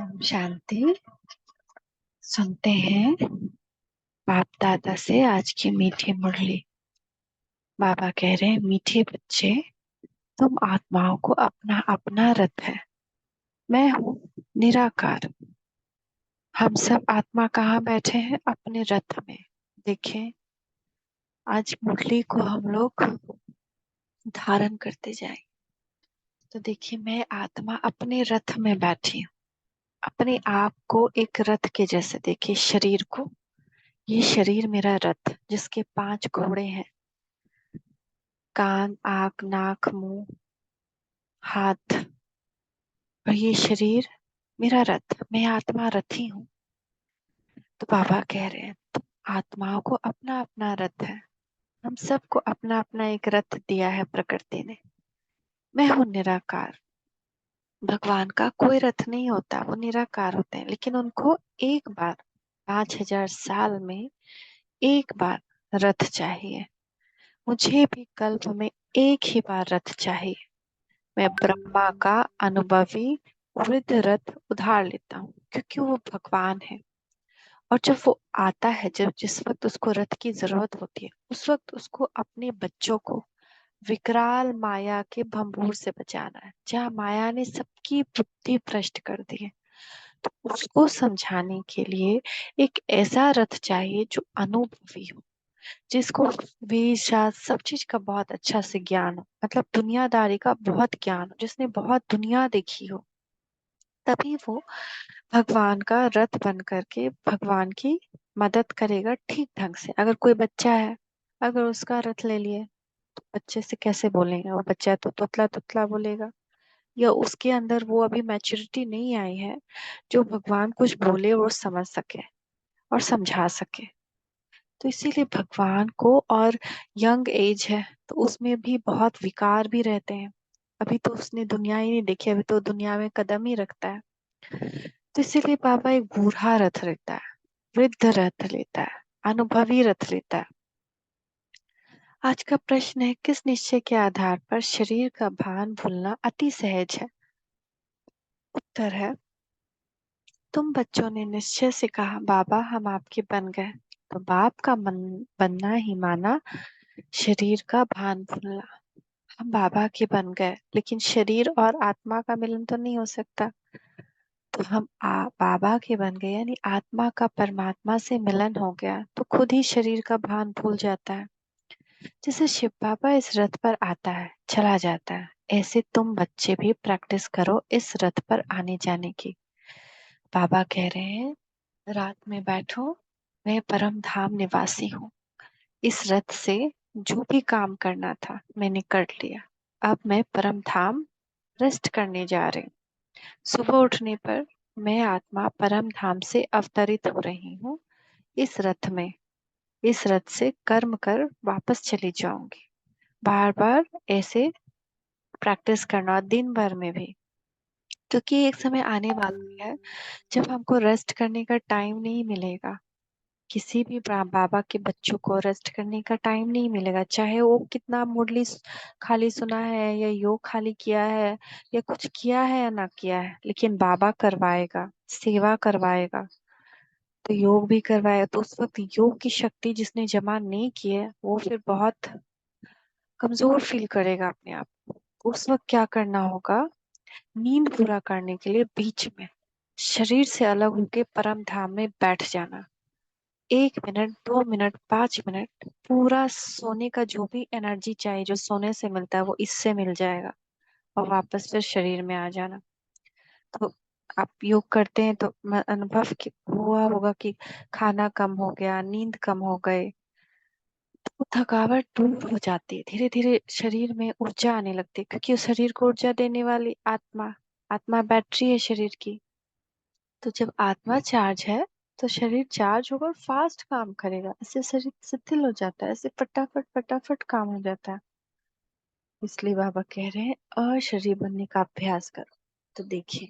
ओम शांति। सुनते हैं बाप दादा से आज की मीठी मुरली। बाबा कह रहे हैं, मीठे बच्चे, तुम आत्माओं को अपना अपना रथ है। मैं हूँ निराकार। हम सब आत्मा कहाँ बैठे हैं? अपने रथ में। देखें, आज मुरली को हम लोग धारण करते जाएं। तो देखिए, मैं आत्मा अपने रथ में बैठी हूँ। अपने आप को एक रथ के जैसे देखिए, शरीर को। ये शरीर मेरा रथ, जिसके 5 घोड़े हैं। कान, आँख, नाक, मुंह, हाथ, और ये शरीर मेरा रथ। मैं आत्मा रथी हूँ। तो बाबा कह रहे हैं, तो आत्माओं को अपना अपना रथ है। हम सबको अपना अपना एक रथ दिया है प्रकृति ने। मैं हूँ निराकार। भगवान का कोई रथ नहीं होता, वो निराकार होते हैं, लेकिन उनको एक बार 5000 साल में एक बार रथ चाहिए। मुझे भी कल्प में एक ही बार रथ चाहिए। मैं ब्रह्मा का अनुभवी वृद्ध रथ उधार लेता हूँ, क्योंकि वो भगवान है। और जब वो आता है, जब जिस वक्त उसको रथ की जरूरत होती है, उस वक्त उसको अपने बच्चों को विकराल माया के भंबूर से बचाना है, जहाँ माया ने सबकी बुद्धि भ्रष्ट कर दी है। तो उसको समझाने के लिए एक ऐसा रथ चाहिए जो अनुभवी हो, जिसको वेद शास्त्र सब चीज का बहुत अच्छा से ज्ञान हो, मतलब दुनियादारी का बहुत ज्ञान हो, जिसने बहुत दुनिया देखी हो। तभी वो भगवान का रथ बन करके भगवान की मदद करेगा ठीक ढंग से। अगर कोई बच्चा है, अगर उसका रथ ले लिए, तो बच्चे से कैसे बोलेगा? वो बच्चा तो तुतला तुतला बोलेगा, या उसके अंदर वो अभी मैच्योरिटी नहीं आई है जो भगवान कुछ बोले और समझ सके और समझा सके। तो इसीलिए भगवान को, और यंग एज है तो उसमें भी बहुत विकार भी रहते हैं। अभी तो उसने दुनिया ही नहीं देखी, अभी तो दुनिया में कदम ही रखता है। तो इसीलिए बाबा एक बूढ़ा रथ लेता है, वृद्ध रथ लेता है, अनुभवी रथ लेता है। आज का प्रश्न है, किस निश्चय के आधार पर शरीर का भान भूलना अति सहज है? उत्तर है, तुम बच्चों ने निश्चय से कहा बाबा हम आपके बन गए। तो बाप का मन बनना ही माना शरीर का भान भूलना। हम बाबा के बन गए, लेकिन शरीर और आत्मा का मिलन तो नहीं हो सकता। तो हम बाबा के बन गए, यानी आत्मा का परमात्मा से मिलन हो गया, तो खुद ही शरीर का भान भूल जाता है। जैसे शिव बाबा इस रथ पर आता है, चला जाता है, ऐसे तुम बच्चे भी प्रैक्टिस करो इस रथ पर आने जाने की। बाबा कह रहे हैं, रात में बैठो, मैं परम धाम निवासी हूँ। इस रथ से जो भी काम करना था मैंने कर लिया। अब मैं परम धाम रेस्ट करने जा रही हूँ। सुबह उठने पर मैं आत्मा परम धाम से अवतरित हो रही हूँ। इस रथ में, इस रथ से कर्म कर वापस चली जाऊंगी। बार बार ऐसे प्रैक्टिस करना, दिन भर में भी, क्योंकि एक समय आने वाला है जब हमको रेस्ट करने का टाइम नहीं मिलेगा। किसी भी बाबा के बच्चों को रेस्ट करने का टाइम नहीं मिलेगा, चाहे वो कितना मुरली खाली सुना है, या योग खाली किया है, या कुछ किया है या ना किया है, लेकिन बाबा करवाएगा, सेवा करवाएगा, तो योग भी करवाएगा। तो उस वक्त योग की शक्ति जिसने जमा नहीं की है, वो फिर बहुत कमजोर फील करेगा अपने आप को। उस वक्त क्या करना होगा? नींद पूरा करने के लिए बीच में शरीर से अलग होके परम धाम में बैठ जाना। 1 मिनट, 2 मिनट, 5 मिनट, पूरा सोने का जो भी एनर्जी चाहिए, जो सोने से मिलता है, वो इससे मिल जाएगा, और वापस फिर शरीर में आ जाना। तो आप योग करते हैं तो अनुभव हुआ होगा कि खाना कम हो गया, नींद कम हो गए, तो थकावट दूर हो जाती है। धीरे धीरे शरीर में ऊर्जा आने लगती है, क्योंकि उस शरीर को ऊर्जा देने वाली आत्मा, आत्मा बैटरी है शरीर की। तो जब आत्मा चार्ज है, तो शरीर चार्ज होकर फास्ट काम करेगा, इससे शरीर शिथिल हो जाता है, ऐसे फटाफट फटाफट काम हो जाता है। इसलिए बाबा कह रहे हैं, अशरीर बनने का अभ्यास करो। तो देखिए,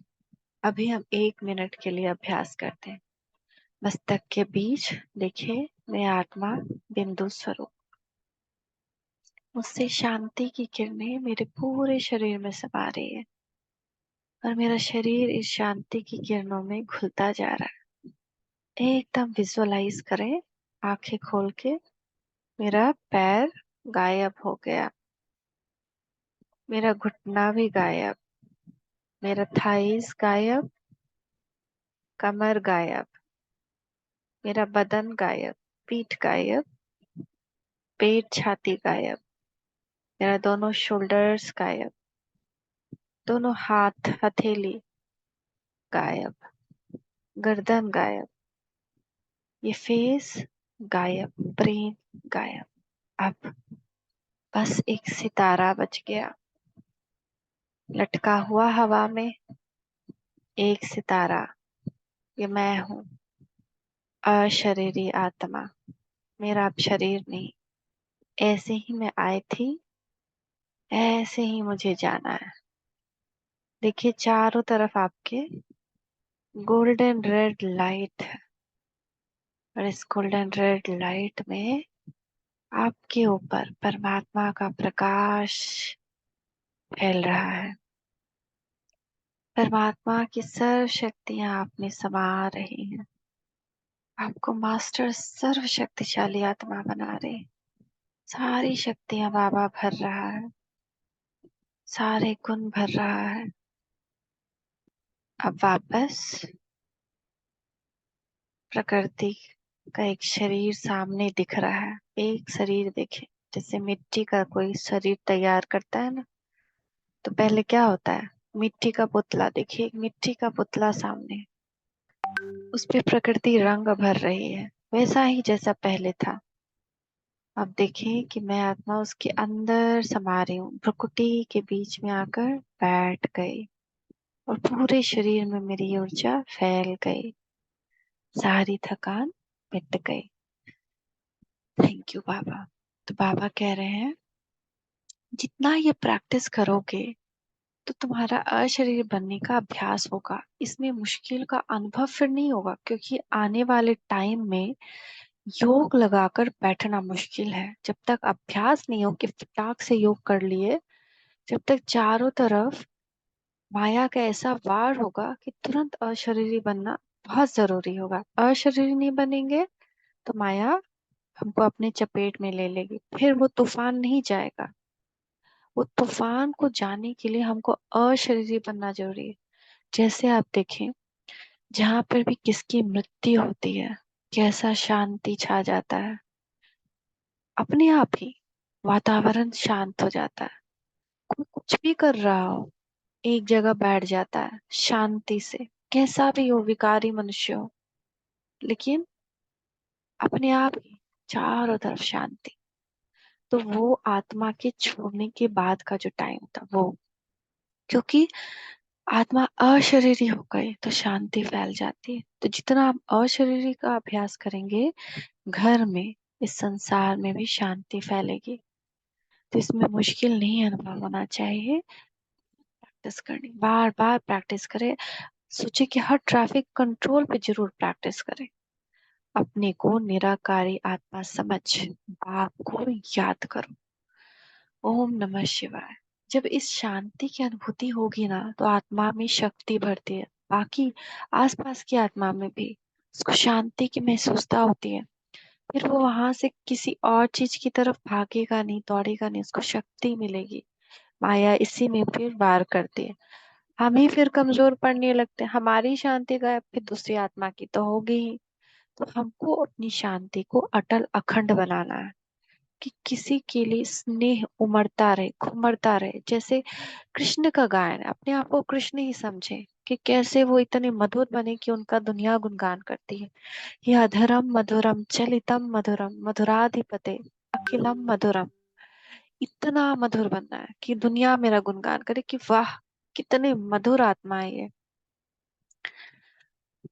अभी हम 1 मिनट के लिए अभ्यास करते हैं। मस्तक के बीच देखिए, मैं आत्मा बिंदु स्वरूप, उससे शांति की किरणें मेरे पूरे शरीर में समा रही है। और मेरा शरीर इस शांति की किरणों में घुलता जा रहा है। एकदम विजुअलाइज करें, आंखें खोल के। मेरा पैर गायब हो गया, मेरा घुटना भी गायब, मेरा थाइस गायब, कमर गायब, मेरा बदन गायब, पीठ गायब, पेट छाती गायब, मेरा दोनों शोल्डर्स गायब, दोनों हाथ हथेली गायब, गर्दन गायब, ये फेस गायब, ब्रेन गायब। अब बस एक सितारा बच गया, लटका हुआ हवा में। एक सितारा, ये मैं हूँ, अशरीरी आत्मा। मेरा अब शरीर नहीं। ऐसे ही मैं आई थी, ऐसे ही मुझे जाना है। देखिए चारों तरफ आपके गोल्डन रेड लाइट है, और इस गोल्डन रेड लाइट में आपके ऊपर परमात्मा का प्रकाश फैल रहा है। परमात्मा की सर्व शक्तियां आप में समा रही हैं। आपको मास्टर सर्व शक्तिशाली आत्मा बना रहे हैं। सारी शक्तियां बाबा भर रहा है, सारे गुण भर रहा है। अब वापस प्रकृति का एक शरीर सामने दिख रहा है। एक शरीर देखे, जैसे मिट्टी का कोई शरीर तैयार करता है ना, तो पहले क्या होता है, मिट्टी का पुतला। देखिए एक मिट्टी का पुतला सामने, उस पे प्रकृति रंग भर रही है, वैसा ही जैसा पहले था। अब देखें कि मैं आत्मा उसके अंदर समा रही हूँ, भ्रुकुटी के बीच में आकर बैठ गई, और पूरे शरीर में मेरी ऊर्जा फैल गई, सारी थकान मिट गई। थैंक यू बाबा। तो बाबा कह रहे हैं जितना ये प्रैक्टिस करोगे तो तुम्हारा अशरीर बनने का अभ्यास होगा। इसमें मुश्किल का अनुभव फिर नहीं होगा, क्योंकि आने वाले टाइम में योग लगाकर बैठना मुश्किल है। जब तक अभ्यास नहीं हो कि फटाक से योग कर लिए, जब तक चारों तरफ माया का ऐसा वार होगा कि तुरंत अशरीरी बनना बहुत जरूरी होगा। अशरीरी नहीं बनेंगे तो माया हमको अपने चपेट में ले लेगी, फिर वो तूफान नहीं जाएगा। वो तूफान को जाने के लिए हमको अशरीरी बनना जरूरी है। जैसे आप देखें, जहां पर भी किसकी मृत्यु होती है, कैसा शांति छा जाता है। अपने आप ही वातावरण शांत हो जाता है। कोई कुछ भी कर रहा हो, एक जगह बैठ जाता है शांति से, कैसा भी हो, विकारी मनुष्य हो, लेकिन अपने आप ही चारों तरफ शांति। तो वो आत्मा के छोड़ने के बाद का जो टाइम था वो, क्योंकि आत्मा अशरीरी हो गई तो शांति फैल जाती है। तो जितना आप अशरीरी का अभ्यास करेंगे, घर में, इस संसार में भी शांति फैलेगी। तो इसमें मुश्किल नहीं अनुभव होना चाहिए। प्रैक्टिस करनी, बार बार प्रैक्टिस करें। सोचे कि हर ट्रैफिक कंट्रोल पे जरूर प्रैक्टिस करें। अपने को निराकारी आत्मा समझ बाप को याद करो। ओम नमः शिवाय। जब इस शांति की अनुभूति होगी ना, तो आत्मा में शक्ति बढ़ती है। बाकी आसपास की आत्मा में भी उसको शांति की महसूसता होती है। फिर वो वहां से किसी और चीज की तरफ भागेगा नहीं, दौड़ेगा नहीं, उसको शक्ति मिलेगी। माया इसी में फिर वार करती है। हम ही फिर कमजोर पड़ने लगते हैं। हमारी शांति गायब, फिर दूसरी आत्मा की तो होगी ही। तो हमको अपनी शांति को अटल अखंड बनाना है, कि किसी के लिए स्नेह उमड़ता रहे, घुमड़ता रहे। जैसे कृष्ण का गायन है, अपने आप को कृष्ण ही समझे कि कैसे वो इतने मधुर बने कि उनका दुनिया गुणगान करती है। यह अधरम मधुरम चलितम मधुरम मधुराधिपते अखिलम मधुरम। इतना मधुर बनना है कि दुनिया मेरा गुणगान करे कि वाह कितने मधुर आत्मा है ये।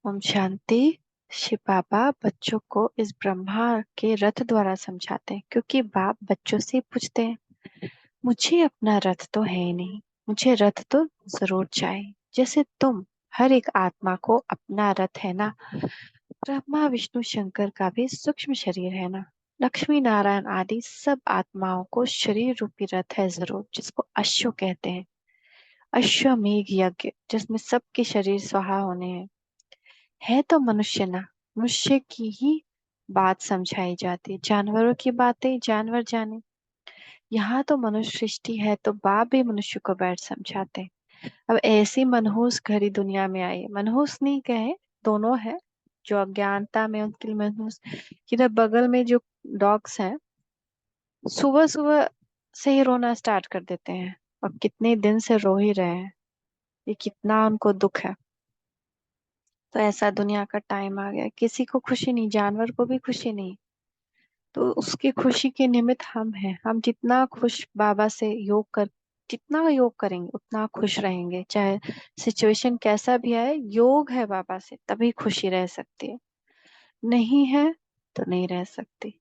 ओम शांति। शिव बाबा बच्चों को इस ब्रह्मा के रथ द्वारा समझाते हैं, क्योंकि बाप बच्चों से पूछते हैं मुझे अपना रथ तो है ही नहीं, मुझे रथ तो जरूर चाहिए। जैसे तुम हर एक आत्मा को अपना रथ है ना, ब्रह्मा विष्णु शंकर का भी सूक्ष्म शरीर है ना, लक्ष्मी नारायण आदि सब आत्माओं को शरीर रूपी रथ है जरूर, जिसको अश्व कहते हैं। अश्वमेघ यज्ञ जिसमें सबके शरीर स्वाहा होने हैं। है तो मनुष्य ना, मनुष्य की ही बात समझाई जाती है, जानवरों की बातें जानवर जाने। यहाँ तो मनुष्य सृष्टि है तो बाप भी मनुष्य को बैठ समझाते हैं। अब ऐसी मनहूस घड़ी दुनिया में आई है, मनहूस नहीं कहे, दोनों है। जो अज्ञानता में उनके लिए मनहूस, कि बगल में जो डॉग्स हैं सुबह सुबह से ही रोना स्टार्ट कर देते हैं, और कितने दिन से रो ही रहे हैं। ये कितना उनको दुख है। तो ऐसा दुनिया का टाइम आ गया, किसी को खुशी नहीं, जानवर को भी खुशी नहीं। तो उसकी खुशी के निमित्त हम हैं। हम जितना खुश बाबा से योग कर, जितना योग करेंगे उतना खुश रहेंगे, चाहे सिचुएशन कैसा भी आए। योग है बाबा से तभी खुशी रह सकती है, नहीं है तो नहीं रह सकती।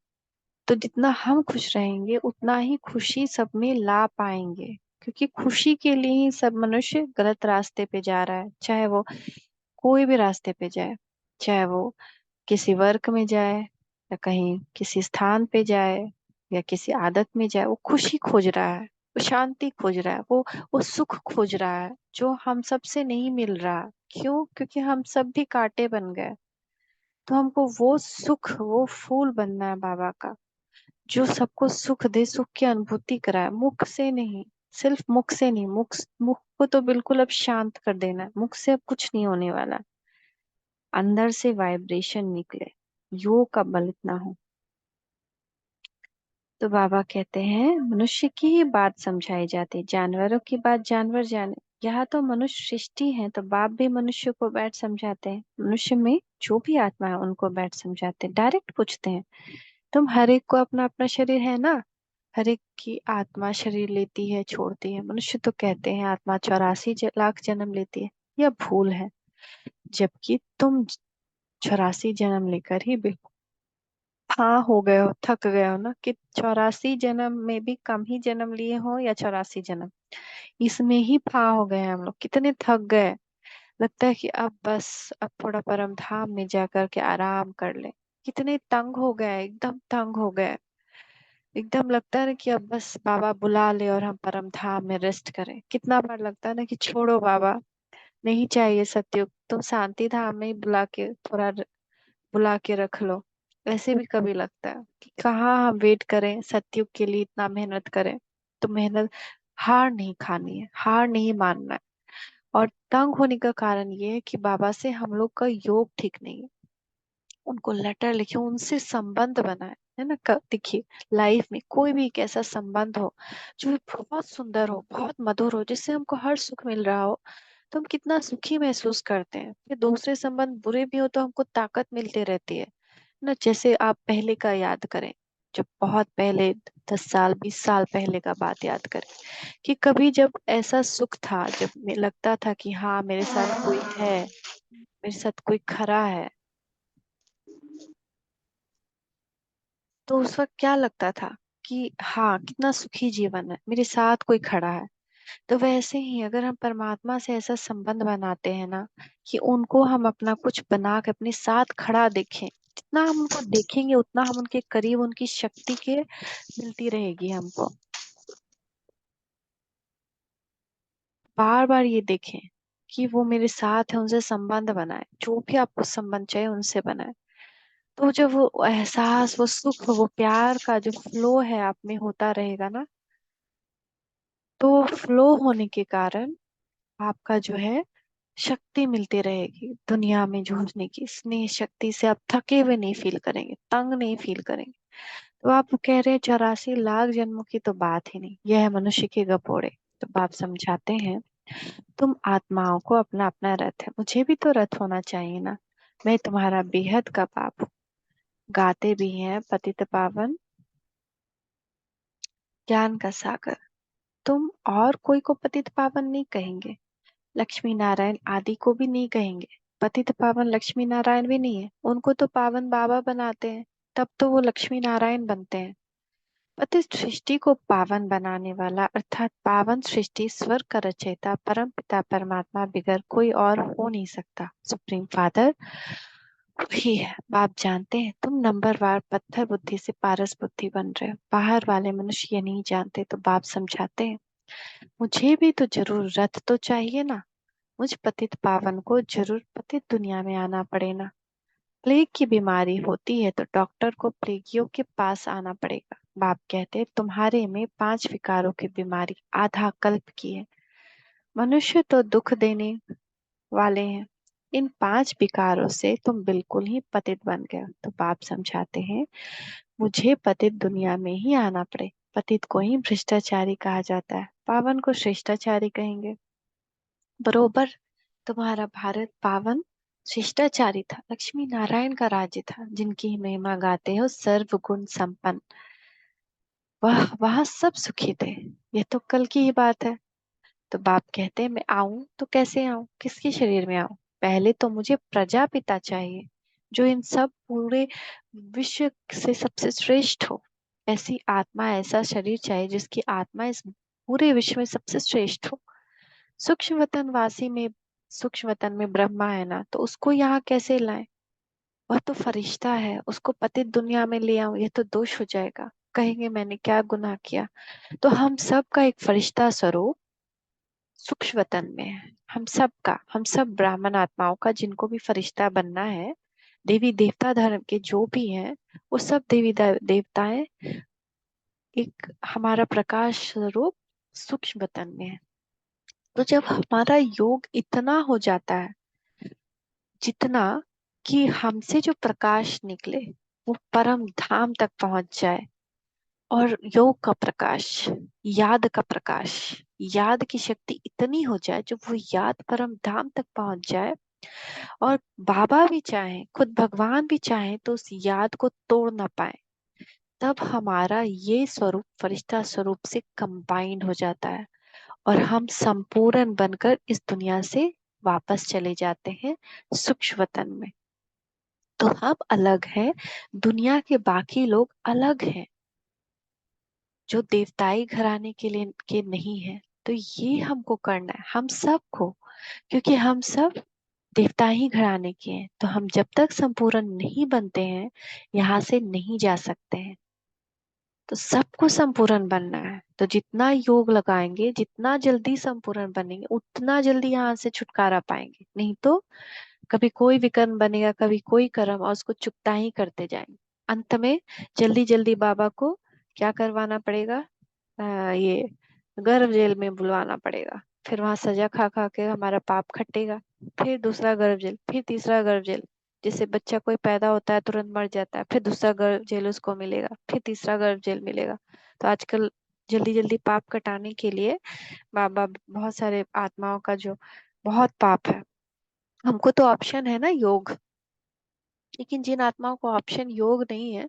तो जितना हम खुश रहेंगे उतना ही खुशी सब में ला पाएंगे, क्योंकि खुशी के लिए ही सब मनुष्य गलत रास्ते पे जा रहा है। चाहे वो कोई भी रास्ते पे जाए, चाहे वो किसी वर्क में जाए, या कहीं किसी स्थान पे जाए, या किसी आदत में जाए, वो खुशी खोज रहा है, वो शांति खोज रहा है, वो सुख खोज रहा है जो हम सब से नहीं मिल रहा। क्यों? क्योंकि हम सब भी कांटे बन गए। तो हमको वो सुख, वो फूल बनना है बाबा का, जो सबको सुख दे, सुख की अनुभूति कराए, मुख से नहीं। सिर्फ मुख से नहीं, मुख को तो बिल्कुल अब शांत कर देना है, मुख से अब कुछ नहीं होने वाला। अंदर से वाइब्रेशन निकले, योग का बल इतना हो। तो बाबा कहते हैं मनुष्य की ही बात समझाई जाती, जानवरों की बात जानवर जाने। यहाँ तो मनुष्य सृष्टि है तो बाप भी मनुष्य को बैठ समझाते हैं, मनुष्य में जो भी आत्मा है उनको बैठ समझाते हैं, डायरेक्ट पूछते हैं। तुम हर एक को अपना अपना शरीर है ना, हर एक की आत्मा शरीर लेती है छोड़ती है। मनुष्य तो कहते हैं आत्मा 84 लाख जन्म लेती है, यह भूल है। जबकि तुम 84 जन्म लेकर ही बिल्कुल हाँ हो गए हो, थक गए हो ना, कि 84 जन्म में भी कम ही जन्म लिए हो, या 84 जन्म इसमें ही फा हो गए हैं हम लोग, कितने थक गए। लगता है कि अब बस, अब थोड़ा परम धाम में जाकर के आराम कर ले। कितने तंग हो गए, एकदम तंग हो गए। एकदम लगता है ना कि अब बस बाबा बुला ले और हम परम धाम में रेस्ट करें। कितना बार लगता है ना कि छोड़ो बाबा, नहीं चाहिए सत्युग, तुम शांति धाम में ही बुला के थोड़ा बुला के रख लो। ऐसे भी कभी लगता है कि कहाँ हम वेट करें सत्युग के लिए, इतना मेहनत करें। तो मेहनत, हार नहीं खानी है, हार नहीं मानना है। और तंग होने का कारण ये है कि बाबा से हम लोग का योग ठीक नहीं है। उनको लेटर लिखे, उनसे संबंध बनाए, है ना। देखिए, लाइफ में कोई भी एक ऐसा संबंध हो जो बहुत सुंदर हो, बहुत मधुर हो, जिससे हमको हर सुख मिल रहा हो, तो हम कितना सुखी महसूस करते हैं। फिर दूसरे संबंध बुरे भी हो तो हमको ताकत मिलती रहती है ना। जैसे आप पहले का याद करें, जब बहुत पहले, 10 साल 20 साल पहले का बात याद करें, कि कभी जब ऐसा सुख था, जब लगता था कि हाँ मेरे साथ कोई है, मेरे साथ कोई खड़ा है, तो उस वक्त क्या लगता था कि हाँ कितना सुखी जीवन है, मेरे साथ कोई खड़ा है। तो वैसे ही अगर हम परमात्मा से ऐसा संबंध बनाते हैं ना, कि उनको हम अपना कुछ बना के अपने साथ खड़ा देखें, जितना हम उनको देखेंगे उतना हम उनके करीब, उनकी शक्ति के मिलती रहेगी हमको। बार बार ये देखें कि वो मेरे साथ है, उनसे संबंध बनाए, जो भी आपको संबंध चाहिए उनसे बनाए। तो जब वो एहसास, वो सुख, वो प्यार का जो फ्लो है आप में होता रहेगा ना, तो फ्लो होने के कारण आपका जो है शक्ति मिलती रहेगी दुनिया में जूझने की। स्नेह शक्ति से आप थके हुए नहीं फील करेंगे, तंग नहीं फील करेंगे। तो आप कह रहे हैं 84 लाख जन्मों की तो बात ही नहीं, यह है मनुष्य के गपोड़े। तो बाप समझाते हैं तुम आत्माओं को अपना अपना रथ है, मुझे भी तो रथ होना चाहिए ना। मैं तुम्हारा बेहद का बाप हूँ। गाते भी हैं पतित पावन ज्ञान का सागर। तुम और कोई को पतित पावन नहीं कहेंगे, लक्ष्मी नारायण आदि को भी नहीं कहेंगे। पतित पावन लक्ष्मी नारायण भी नहीं है, उनको तो पावन बाबा बनाते हैं, तब तो वो लक्ष्मी नारायण बनते हैं। पतित सृष्टि को पावन बनाने वाला, अर्थात पावन सृष्टि स्वर्ग का रचयिता परम पिता परमात्मा बिगर कोई और हो नहीं सकता। सुप्रीम फादर वही है। बाप जानते हैं तुम नंबरवार पत्थर बुद्धि से पारस बुद्धि बन रहे हो, बाहर वाले मनुष्य ये नहीं जानते। तो बाप समझाते हैं मुझे भी तो जरूर रथ तो चाहिए ना। मुझ पतित पावन को जरूर पतित दुनिया में आना पड़े ना। प्लेग की बीमारी होती है तो डॉक्टर को प्लेगियों के पास आना पड़ेगा। बाप कहते तुम्हारे में 5 विकारों की बीमारी आधा कल्प की है। मनुष्य तो दुख देने वाले हैं। इन 5 विकारों से तुम बिल्कुल ही पतित बन गए हो। तो बाप समझाते हैं मुझे पतित दुनिया में ही आना पड़े। पतित को ही भ्रष्टाचारी कहा जाता है, पावन को श्रेष्ठाचारी कहेंगे। बरोबर तुम्हारा भारत पावन शिष्टाचारी था, लक्ष्मी नारायण का राज्य था, जिनकी महिमा गाते हो सर्व गुण संपन्न। वह सब सुखी थे। ये तो कल की ही बात है। तो बाप कहते हैं मैं आऊं तो कैसे आऊं, किसके शरीर में आऊं? पहले तो मुझे प्रजापिता चाहिए, जो इन सब पूरे विश्व से सबसे श्रेष्ठ हो। ऐसी आत्मा, ऐसा शरीर चाहिए जिसकी आत्मा इस पूरे विश्व में सबसे श्रेष्ठ हो। सूक्ष्म वतन वासी में, सूक्ष्म वतन में ब्रह्मा है ना, तो उसको यहाँ कैसे लाएं? वह तो फरिश्ता है, उसको पतित दुनिया में ले आऊं ये तो दोष हो जाएगा। कहेंगे मैंने क्या गुनाह किया। तो हम सब का एक फरिश्ता स्वरूप सूक्ष्म वतन में है। हम सब का, हम सब ब्राह्मण आत्माओं का, जिनको भी फरिश्ता बनना है, देवी देवता धर्म के जो भी हैं, वो सब देवी देवताएं एक हमारा प्रकाश स्वरूप सूक्ष्म वतन में है। तो जब हमारा योग इतना हो जाता है, जितना कि हमसे जो प्रकाश निकले वो परम धाम तक पहुंच जाए, और योग का प्रकाश, याद का प्रकाश, याद की शक्ति इतनी हो जाए जो वो याद परम धाम तक पहुंच जाए, और बाबा भी चाहे, खुद भगवान भी चाहे तो उस याद को तोड़ ना पाए, तब हमारा ये स्वरूप फरिश्ता स्वरूप से कंबाइंड हो जाता है, और हम संपूर्ण बनकर इस दुनिया से वापस चले जाते हैं सूक्ष्म वतन में। तो हम अलग हैं, दुनिया के बाकी लोग अलग हैं, जो देवताई घराने के लिए के नहीं है। तो ये हमको करना है, हम सबको, क्योंकि हम सब देवता ही घराने के हैं। तो हम जब तक संपूर्ण नहीं बनते हैं, यहाँ से नहीं जा सकते हैं। तो सबको संपूर्ण बनना है, तो जितना योग लगाएंगे, जितना जल्दी संपूर्ण बनेंगे, उतना जल्दी यहाँ से छुटकारा पाएंगे। नहीं तो कभी कोई विकर्म बनेगा, कभी कोई कर्म, और उसको चुकता ही करते जाएंगे। अंत में जल्दी जल्दी बाबा को क्या करवाना पड़ेगा? ये गर्भ जेल में बुलवाना पड़ेगा। फिर वहां सजा खा खा के हमारा पाप खटेगा। फिर दूसरा गर्भ जेल, फिर तीसरा गर्भ जेल। जैसे बच्चा कोई पैदा होता है तुरंत मर जाता है, फिर दूसरा गर्भ जेल उसको मिलेगा, फिर तीसरा गर्भ जेल मिलेगा। तो आजकल जल्दी जल्दी पाप कटाने के लिए बाबा बहुत सारे आत्माओं का जो बहुत पाप है, हमको तो ऑप्शन है ना योग, लेकिन जिन आत्माओं को ऑप्शन योग नहीं है,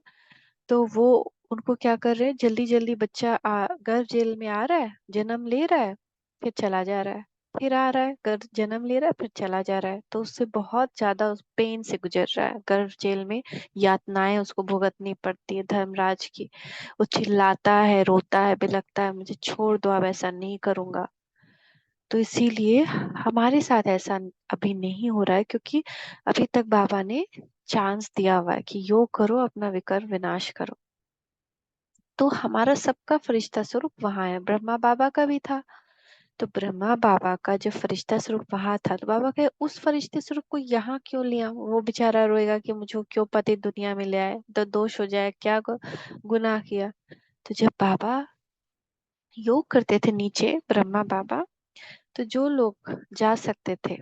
तो वो उनको क्या कर रहे हैं, जल्दी जल्दी बच्चा गर्भ जेल में आ रहा है, जन्म ले रहा है, फिर चला जा रहा है, फिर आ रहा है, गर्भ जन्म ले रहा है, फिर चला जा रहा है। तो उससे बहुत ज्यादा उस पेन से गुजर रहा है, गर्भ जेल में यातनाएं उसको भुगतनी पड़ती है धर्मराज की। वो चिल्लाता है, रोता है, बिलखता है, मुझे छोड़ दो, अब ऐसा नहीं करूंगा। तो इसीलिए हमारे साथ ऐसा अभी नहीं हो रहा है, क्योंकि अभी तक बाबा ने चांस दिया हुआ है कि योग करो, अपना विकर्म विनाश करो। तो हमारा सबका फरिश्ता स्वरूप वहां है, ब्रह्मा बाबा का भी था। तो ब्रह्मा बाबा का जब फरिश्ता स्वरूप वहां था, तो बाबा कहे उस फरिश्ते स्वरूप को यहाँ क्यों लिया? वो बेचारा रोएगा कि मुझे क्यों पति दुनिया में ले आए, तो दोष हो जाए, क्या गुनाह किया। तो जब बाबा योग करते थे नीचे, ब्रह्मा बाबा, तो जो लोग जा सकते थे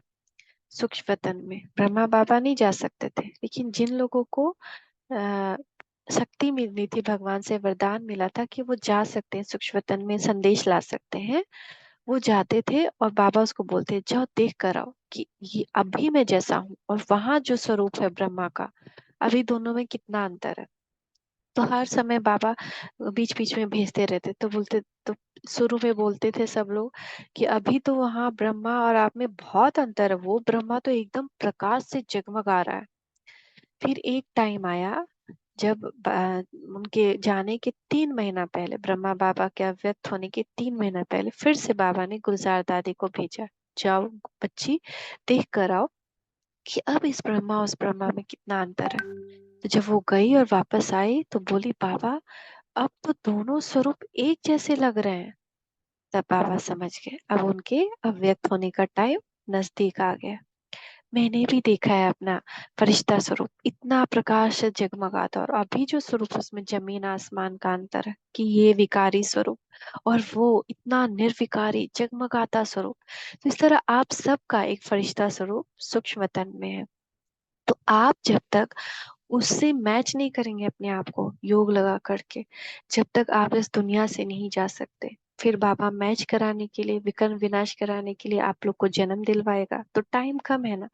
सूक्ष्म वतन में, ब्रह्मा बाबा नहीं जा सकते थे, लेकिन जिन लोगों को आ, शक्ति मिली थी, भगवान से वरदान मिला था कि वो जा सकते हैं सूक्ष्म वतन में, संदेश ला सकते हैं, वो जाते थे, और बाबा उसको बोलते जाओ देख कर आओ कि ये अभी मैं जैसा हूँ और वहां जो स्वरूप है ब्रह्मा का, अभी दोनों में कितना अंतर है। तो हर समय बाबा बीच बीच में भेजते रहते, तो बोलते, तो शुरू में बोलते थे सब लोग कि अभी तो वहां ब्रह्मा और आप में बहुत अंतर है, वो ब्रह्मा तो एकदम प्रकाश से जगमगा रहा है। फिर एक टाइम आया जब उनके जाने के 3 महीना पहले, ब्रह्मा बाबा के व्यक्त होने के 3 महीना पहले, फिर से बाबा ने गुलजार दादी को भेजा, जाओ बच्ची देख कर आओ कि अब इस ब्रह्मा उस ब्रह्मा में कितना अंतर है। तो जब वो गई और वापस आई तो बोली बाबा अब तो दोनों स्वरूप एक जैसे लग रहे हैं। तब बाबा समझ गए अब उनके अव्यक्त होने का टाइम नजदीक आ गया। मैंने भी देखा है अपना फरिश्ता स्वरूप, इतना प्रकाश से जगमगाता, और अभी जो स्वरूप उसमें जमीन आसमान का अंतर है कि ये विकारी स्वरूप और वो इतना निर्विकारी जगमगाता स्वरूप। तो इस तरह आप सबका एक फरिश्ता स्वरूप सूक्ष्म तन में है। तो आप जब तक उससे मैच नहीं करेंगे अपने आप को योग लगा करके, जब तक आप इस दुनिया से नहीं जा सकते। फिर बाबा मैच कराने के लिए, विकर्म विनाश कराने के लिए आप लोग को जन्म दिलवाएगा। तो टाइम कम है ना,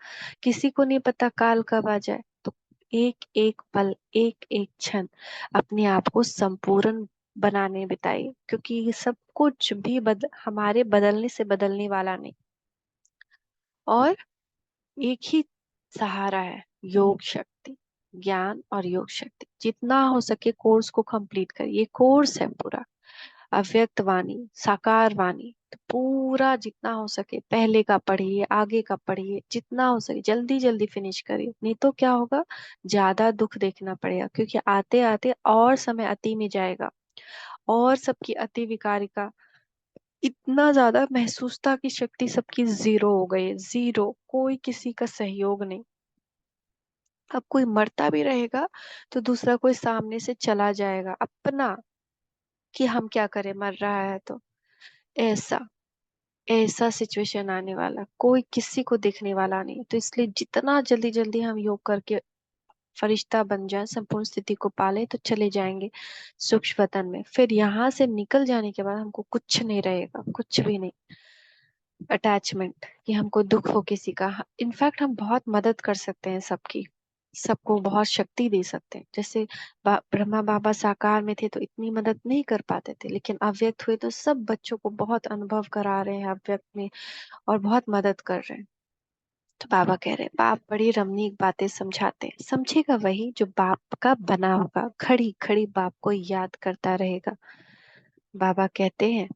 किसी को नहीं पता काल कब आ जाए। तो एक एक पल, एक एक क्षण अपने आप को संपूर्ण बनाने बिताइए, क्योंकि ये सब कुछ भी हमारे बदलने से बदलने वाला नहीं। और एक ही सहारा है, योग शक्ति, ज्ञान और योग शक्ति। जितना हो सके कोर्स को कंप्लीट करिए, ये कोर्स है पूरा, अव्यक्त वाणी, साकार वाणी। तो पूरा जितना हो सके पहले का पढ़िए, आगे का पढ़िए, जितना हो सके जल्दी जल्दी फिनिश करिए। नहीं तो क्या होगा, ज्यादा दुख देखना पड़ेगा, क्योंकि आते आते और समय अति में जाएगा, और सबकी अति विकारिका इतना ज्यादा महसूसता की शक्ति सबकी जीरो हो गई है, जीरो, कोई किसी का सहयोग नहीं। अब कोई मरता भी रहेगा तो दूसरा कोई सामने से चला जाएगा अपना, कि हम क्या करें, मर रहा है तो। ऐसा ऐसा सिचुएशन आने वाला, कोई किसी को देखने वाला नहीं। तो इसलिए जितना जल्दी जल्दी हम योग करके फरिश्ता बन जाए, संपूर्ण स्थिति को पाले, तो चले जाएंगे सूक्ष्म वतन में। फिर यहाँ से निकल जाने के बाद हमको कुछ नहीं रहेगा, कुछ भी नहीं अटैचमेंट कि हमको दुख हो किसी का। इनफैक्ट हम बहुत मदद कर सकते हैं सबकी, सबको बहुत शक्ति दे सकते हैं। जैसे ब्रह्मा बाबा साकार में थे तो इतनी मदद नहीं कर पाते थे, लेकिन अव्यक्त हुए तो सब बच्चों को बहुत अनुभव करा रहे हैं अव्यक्त में, और बहुत मदद कर रहे हैं। तो बाबा कह रहे हैं, बाप बड़ी रमणीक बातें समझाते हैं, समझेगा वही जो बाप का बना होगा, खड़ी खड़ी बाप को याद करता रहेगा। बाबा कहते हैं,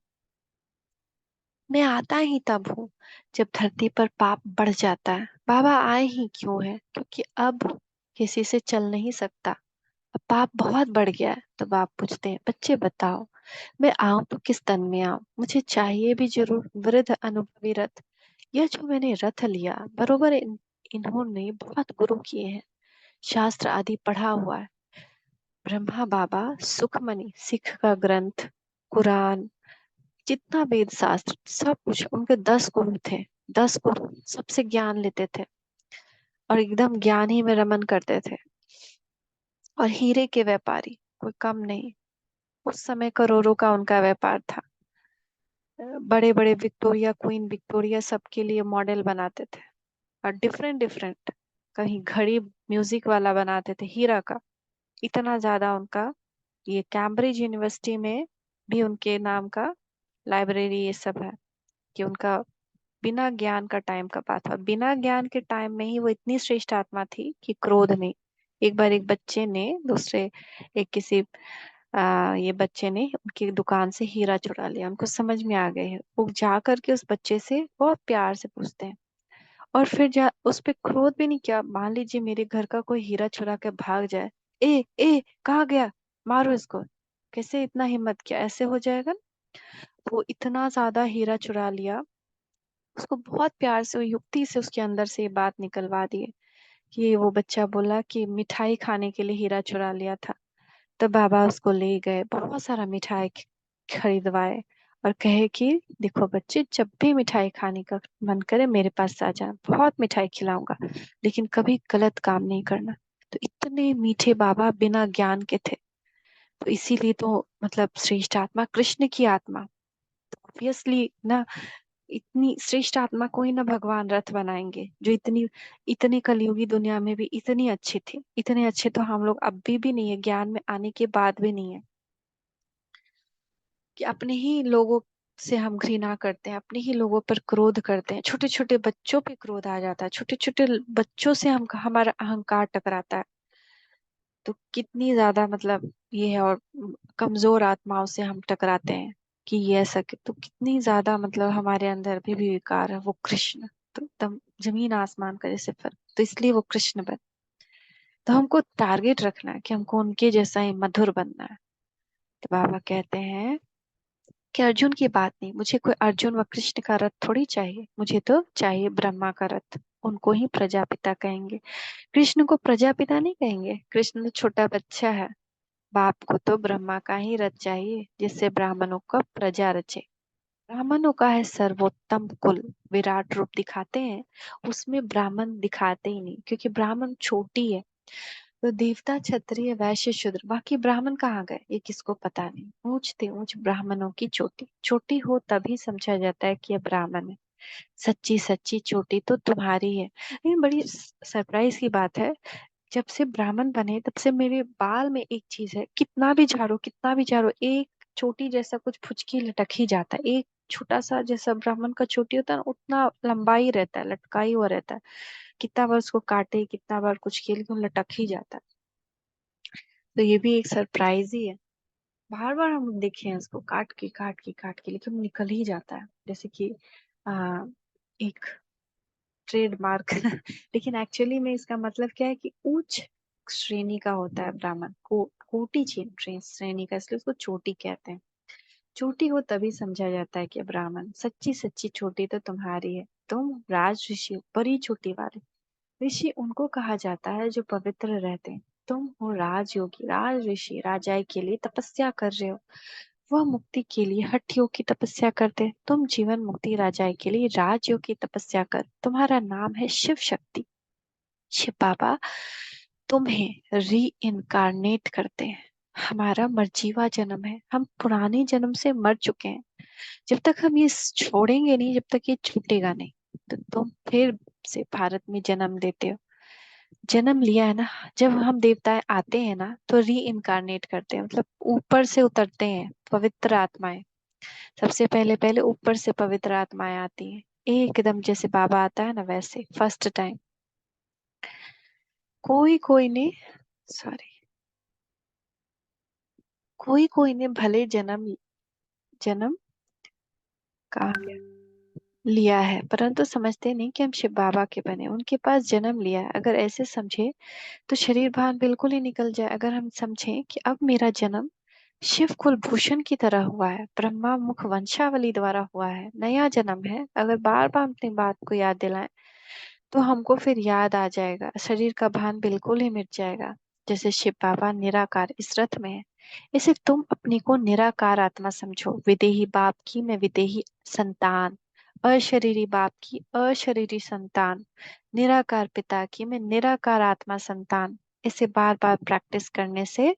मैं आता ही तब हूँ जब धरती पर पाप बढ़ जाता है। बाबा आए ही क्यों है, क्योंकि अब किसी से चल नहीं सकता, अब पाप बहुत बढ़ गया है। तो बाप पूछते हैं, बच्चे बताओ, मैं आऊं तो किस तन में आऊं, मुझे चाहिए भी जरूर वृद्ध अनुभवी रथ। यह जो मैंने रथ लिया, बरोबर इन्होंने बहुत गुरु किए हैं, शास्त्र आदि पढ़ा हुआ है। ब्रह्मा बाबा सुखमणि सिख का ग्रंथ, कुरान, जितना वेद शास्त्र सब कुछ, उनके 10 गुरु थे। 10 गुरु सबसे ज्ञान लेते थे और एकदम ज्ञान ही में रमन करते थे। और हीरे के व्यापारी कोई कम नहीं, उस समय करोड़ों का उनका व्यापार था। बड़े बड़े विक्टोरिया, क्वीन विक्टोरिया सबके लिए मॉडल बनाते थे, और डिफरेंट डिफरेंट, कहीं घड़ी म्यूजिक वाला बनाते थे हीरा का। इतना ज्यादा उनका, ये कैम्ब्रिज यूनिवर्सिटी में भी उनके नाम का लाइब्रेरी ये सब है, कि उनका बिना ज्ञान का टाइम का बात था। बिना ज्ञान के टाइम में ही वो इतनी श्रेष्ठ आत्मा थी कि क्रोध नहीं। एक बार एक बच्चे ने दूसरे, एक किसी ये बच्चे ने उनकी दुकान से हीरा चुरा लिया, उनको समझ में आ गए हैं। वो जा करके उस बच्चे से बहुत प्यार से पूछते हैं, और फिर जा उस पे क्रोध भी नहीं किया। मान लीजिए मेरे घर का कोई हीरा चुरा के भाग जाए, ए ए कहाँ गया, मारो इसको, कैसे इतना हिम्मत किया, ऐसे हो जाएगा ना। वो इतना ज्यादा हीरा चुरा लिया, उसको बहुत प्यार से, वो युक्ति से उसके अंदर से ये बात निकलवा दी कि वो बच्चा बोला कि मिठाई खाने के लिए हीरा चुरा लिया था। तो बाबा उसको ले गए, बहुत सारा मिठाई खरीदवाए, और कहे कि देखो बच्चे, जब भी मिठाई खाने का मन करे मेरे पास आ जा, बहुत मिठाई खिलाऊंगा, लेकिन कभी गलत काम नहीं करना। तो इतने मीठे बाबा बिना ज्ञान के थे। तो इसीलिए तो मतलब श्रेष्ठ आत्मा कृष्ण की आत्मा, ऑब्वियसली ना, इतनी श्रेष्ठ आत्मा को ही ना भगवान रथ बनाएंगे, जो इतनी, इतने कलयुगी दुनिया में भी इतनी अच्छी थी। इतने अच्छे तो हम लोग अभी भी नहीं है, ज्ञान में आने के बाद भी नहीं है। कि अपने ही लोगों से हम घृणा करते हैं, अपने ही लोगों पर क्रोध करते हैं, छोटे छोटे बच्चों पे क्रोध आ जाता है, छोटे छोटे बच्चों से हम हमारा अहंकार टकराता है। तो कितनी ज्यादा मतलब ये है, और कमजोर आत्माओं से हम टकराते हैं कि ये ऐसा तो कितनी ज्यादा मतलब हमारे अंदर भी विकार है। वो कृष्ण तो एकदम जमीन आसमान का जैसे फर्क, तो इसलिए वो कृष्ण बन। तो हमको टारगेट रखना है कि हमको उनके जैसा ही मधुर बनना है। तो बाबा कहते हैं कि अर्जुन की बात नहीं, मुझे कोई अर्जुन व कृष्ण का रथ थोड़ी चाहिए, मुझे तो चाहिए ब्रह्मा का रथ। उनको ही प्रजापिता कहेंगे, कृष्ण को प्रजापिता नहीं कहेंगे, कृष्ण तो छोटा बच्चा है। बाप को तो ब्रह्मा का ही रथ चाहिए, जिससे ब्राह्मणों का प्रजा रचे। ब्राह्मणों का है सर्वोत्तम कुल, विराट रूप दिखाते हैं, उसमें ब्राह्मण दिखाते ही नहीं, क्योंकि ब्राह्मण छोटी है। तो देवता क्षत्रिय वैश्य शूद्र, बाकी ब्राह्मण कहाँ गए ये किसको पता नहीं। ऊंचते ऊंच ब्राह्मणों की चोटी, चोटी हो तभी समझा जाता है कि ये ब्राह्मण है। सच्ची सच्ची चोटी तो तुम्हारी है। लेकिन बड़ी सरप्राइज की बात है, जब से ब्राह्मण बने तब से मेरे बाल में एक चीज है, कितना भी झाड़ो, एक चोटी जैसा कुछ फुचकी लटक ही जाता है। एक छोटा सा जैसा ब्राह्मण का चोटी होता है ना, उतना लंबा ही रहता है, लटका ही हुआ रहता है। कितना बार उसको काटे, कितना बार कुछ किए, लेकिन लटक ही जाता है। तो ये भी एक सरप्राइज ही है। बार बार हम देखे हैं उसको काट के लेकिन वो निकल ही जाता है, जैसे कि आ, एक ट्रेडमार्क लेकिन एक्चुअली में इसका मतलब क्या है कि उच्च श्रेणी का होता है ब्राह्मण को, कोटि श्रेणी का, इसलिए उसको चोटी कहते हैं। चोटी हो तभी समझा जाता है कि ब्राह्मण। सच्ची सच्ची चोटी तो तुम्हारी है, तुम राज ऋषि हो, बड़ी चोटी वाले। ऋषि उनको कहा जाता है जो पवित्र रहते हैं। तुम हो राजयोगी, राज ऋषि, राजाई के लिए तपस्या कर रहे हो। वह मुक्ति के लिए हठ योग की तपस्या करते, तुम जीवन मुक्ति राजाई के लिए राजयोग की तपस्या कर। तुम्हारा नाम है शिव शक्ति। शिव बाबा तुम्हें री इनकारनेट करते हैं। हमारा मरजीवा जन्म है, हम पुराने जन्म से मर चुके हैं। जब तक हम ये छोड़ेंगे नहीं, जब तक ये छूटेगा नहीं, तो तुम फिर से भारत में जन्म लेते हो। जन्म लिया है ना। जब हम देवता आते हैं ना तो री इनकारनेट करते हैं, मतलब ऊपर से उतरते हैं पवित्र आत्माएं। सबसे पहले पहले ऊपर से पवित्र आत्माएं आती हैं, एकदम जैसे बाबा आता है ना वैसे फर्स्ट टाइम। कोई कोई ने, सॉरी, कोई कोई ने भले जन्म जन्म कहा गया लिया है, परंतु समझते नहीं कि हम शिव बाबा के बने, उनके पास जन्म लिया है। अगर ऐसे समझे तो शरीर भान बिल्कुल ही निकल जाए। अगर हम समझें कि अब मेरा जन्म शिव कुलभूषण की तरह हुआ है, ब्रह्मा मुख वंशावली द्वारा हुआ है, नया जन्म है, अगर बार बार अपनी बात को याद दिलाएं तो हमको फिर याद आ जाएगा, शरीर का भान बिल्कुल ही मिट जाएगा। जैसे शिव बाबा निराकार इस रथ में है, इसे तुम अपनी को निराकार आत्मा समझो। विदेही बाप की मैं विदेही संतान, अशरीरी बाप की अशरीरी संतान, निराकार पिता की मैं निराकार आत्मा संतान। इसे बार बार प्रैक्टिस करने से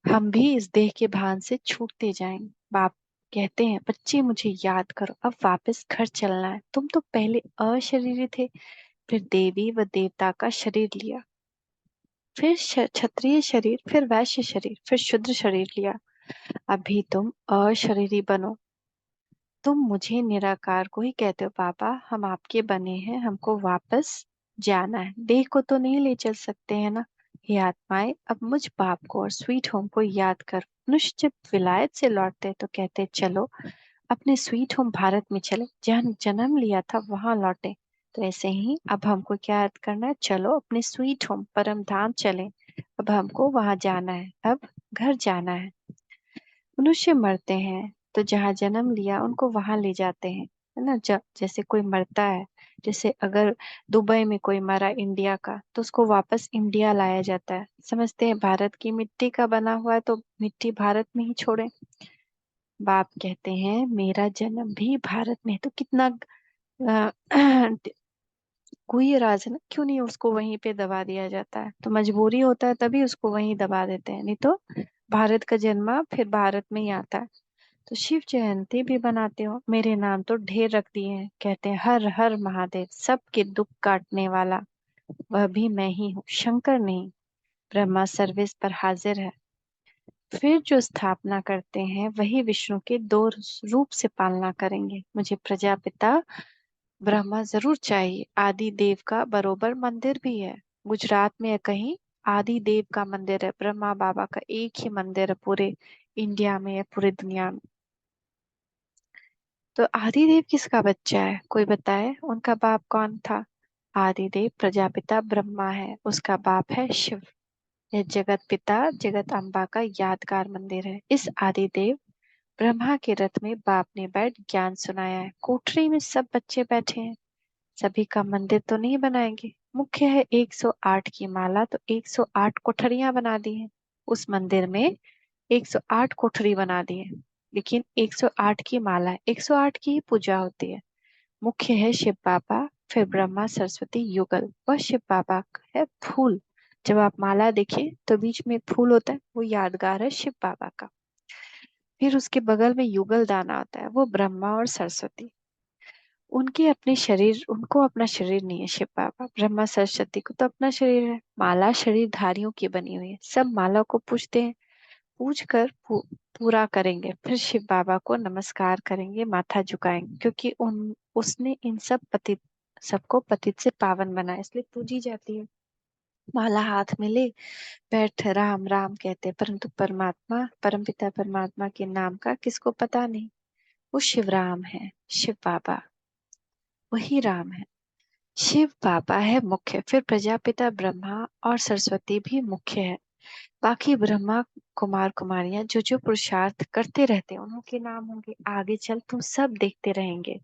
हम भी इस देह के भान से छूटते जाएंगे। बाप कहते हैं, बच्चे मुझे याद करो, अब वापस घर चलना है। तुम तो पहले अशरीरी थे, फिर देवी व देवता का शरीर लिया, फिर क्षत्रिय शरीर, फिर वैश्य शरीर, फिर शूद्र शरीर लिया। अभी तुम अशरीरी बनो। तुम मुझे निराकार को ही कहते हो। पापा हम आपके बने हैं, हमको वापस जाना है, देह को तो नहीं ले चल सकते हैं ना। हे आत्माएं, अब मुझ बाप को और स्वीट होम को याद कर। मनुष्य जब विलायत से लौटते तो कहते चलो अपने स्वीट होम भारत में चले, जहाँ जन्म लिया था वहां लौटे। तो ऐसे ही अब हमको क्या याद करना है, चलो अपने स्वीट होम परम धाम चले। अब हमको वहां जाना है, अब घर जाना है। मनुष्य मरते हैं तो जहाँ जन्म लिया उनको वहां ले जाते हैं, है ना। जैसे कोई मरता है, जैसे अगर दुबई में कोई मरा इंडिया का, तो उसको वापस इंडिया लाया जाता है। समझते हैं भारत की मिट्टी का बना हुआ है तो मिट्टी भारत में ही छोड़े। बाप कहते हैं मेरा जन्म भी भारत में है, तो कितना अ, कोई राज है ना, क्यों नहीं उसको वहीं पे दबा दिया जाता है। तो मजबूरी होता है तभी उसको वहीं दबा देते हैं, नहीं तो भारत का जन्मा फिर भारत में ही आता है। तो शिव जयंती भी बनाते हो, मेरे नाम तो ढेर रख दिए हैं। कहते हैं हर हर महादेव, सबके दुख काटने वाला वह भी मैं ही हूँ, शंकर नहीं। ब्रह्मा सर्विस पर हाजिर है, फिर जो स्थापना करते हैं वही विष्णु के दो रूप से पालना करेंगे। मुझे प्रजापिता ब्रह्मा जरूर चाहिए। आदि देव का बरोबर मंदिर भी है, गुजरात में है कहीं आदि देव का मंदिर है, ब्रह्मा बाबा का एक ही मंदिर है पूरे इंडिया में, है पूरी दुनिया में। तो आदिदेव किसका बच्चा है, कोई बताए, उनका बाप कौन था। आदिदेव प्रजापिता ब्रह्मा है, उसका बाप है शिव। यह जगत पिता जगत अम्बा का यादगार मंदिर है। इस आदिदेव ब्रह्मा के रथ में बाप ने बैठ ज्ञान सुनाया है। कोठरी में सब बच्चे बैठे हैं। सभी का मंदिर तो नहीं बनाएंगे। मुख्य है 108 की माला, तो 108 कोठरियां बना दी हैं। उस मंदिर में 108 कोठरी बना दी है, लेकिन 108 की माला है, 108 की ही पूजा होती है। मुख्य है शिव बाबा, फिर ब्रह्मा सरस्वती युगल। वह शिव बाबा का है फूल। जब आप माला देखें तो बीच में एक फूल होता है, वो यादगार है शिव बाबा का। फिर उसके बगल में युगल दाना होता है, वो ब्रह्मा और सरस्वती। उनके अपने शरीर, उनको अपना शरीर नहीं है शिव बाबा। ब्रह्मा सरस्वती को तो अपना शरीर है। माला शरीरधारियों की बनी हुई है। सब माला को पूजते हैं। पूज कर पूरा करेंगे, फिर शिव बाबा को नमस्कार करेंगे, माथा झुकाएंगे, क्योंकि उन उसने इन सब पतित सबको पतित से पावन बनाया, इसलिए पूजी जाती है। माला हाथ में ले बैठ राम राम कहते हैं, परंतु परमात्मा, परमपिता परमात्मा के नाम का किसको पता नहीं। वो शिव राम है, शिव बाबा वही राम है। शिव बाबा है मुख्य, फिर प्रजापिता ब्रह्मा और सरस्वती भी मुख्य है। बाकी ब्रह्मा कुमार कुमारियां जो जो पुरुषार्थ करते रहते हैं, उनके नाम होंगे। आगे चल तुम सब देखते रहेंगे।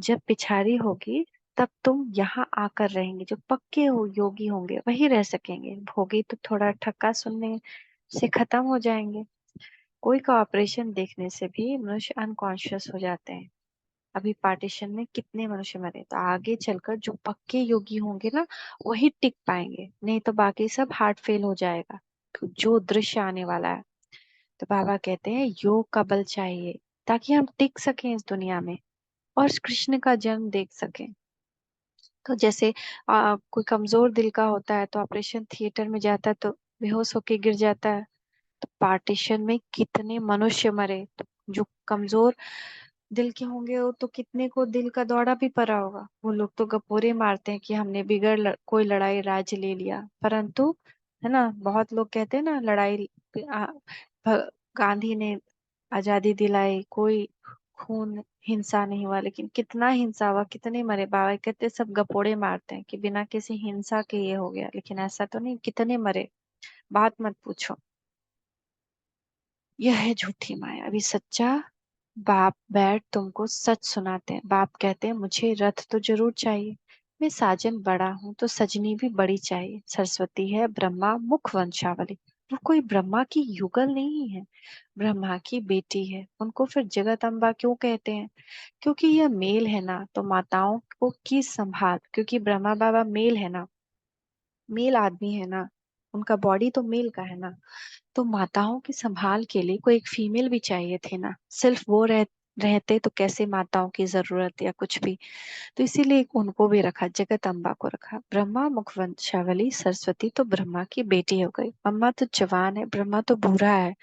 जब पिछाड़ी होगी तब तुम यहाँ आकर रहेंगे। जो पक्के हो योगी होंगे वही रह सकेंगे। भोगी तो थोड़ा ठक्का सुनने से खत्म हो जाएंगे। कोई का ऑपरेशन देखने से भी मनुष्य अनकॉन्शियस हो जाते हैं। अभी पार्टीशन में कितने मनुष्य मरे, तो आगे चलकर जो पक्के योगी होंगे ना, वही टिक पाएंगे, नहीं तो बाकी सब हार्ट फेल हो जाएगा। जो दृश्य आने वाला है, तो बाबा कहते हैं योग का बल चाहिए, ताकि हम टिक सकें इस दुनिया में और कृष्ण का जन्म देख सकें। तो जैसे कोई कमजोर दिल का होता है, तो ऑपरेशन थिएटर में जाता है तो बेहोश होके गिर जाता है। तो पार्टीशन में कितने मनुष्य मरे, तो जो कमजोर दिल के होंगे वो तो कितने को दिल का दौरा भी पड़ा होगा। वो लोग तो गपोरे मारते हैं कि हमने कोई लड़ाई राज्य ले लिया, परंतु है ना, बहुत लोग कहते हैं ना लड़ाई आ, गांधी ने आजादी दिलाई, कोई खून हिंसा नहीं हुआ, लेकिन कितना हिंसा हुआ, कितने मरे। बाबा कहते सब गपोड़े मारते हैं कि बिना किसी हिंसा के ये हो गया, लेकिन ऐसा तो नहीं, कितने मरे, बात मत पूछो। यह है झूठी माया। अभी सच्चा बाप बैठ तुमको सच सुनाते हैं। बाप कहते हैं मुझे रथ तो जरूर चाहिए। मैं साजन बड़ा हूं तो सजनी भी बड़ी चाहिए। सरस्वती है ब्रह्मा मुख वंशावली। वो कोई ब्रह्मा की युगल नहीं है, ब्रह्मा की बेटी है। उनको फिर जगत अम्बा क्यों कहते हैं? क्योंकि यह मेल है ना, तो माताओं को की संभाल, क्योंकि ब्रह्मा बाबा मेल है ना, मेल आदमी है ना, उनका बॉडी तो मेल का है ना, तो माताओं की संभाल के लिए कोई एक फीमेल भी चाहिए थे ना। सिर्फ वो रहते तो कैसे माताओं की जरूरत या कुछ भी। तो इसीलिए उनको भी रखा, जगत अम्बा को रखा। ब्रह्मा मुखवंशावली, सरस्वती तो ब्रह्मा की बेटी हो गई। अम्मा तो जवान है, ब्रह्मा तो बूढ़ा है।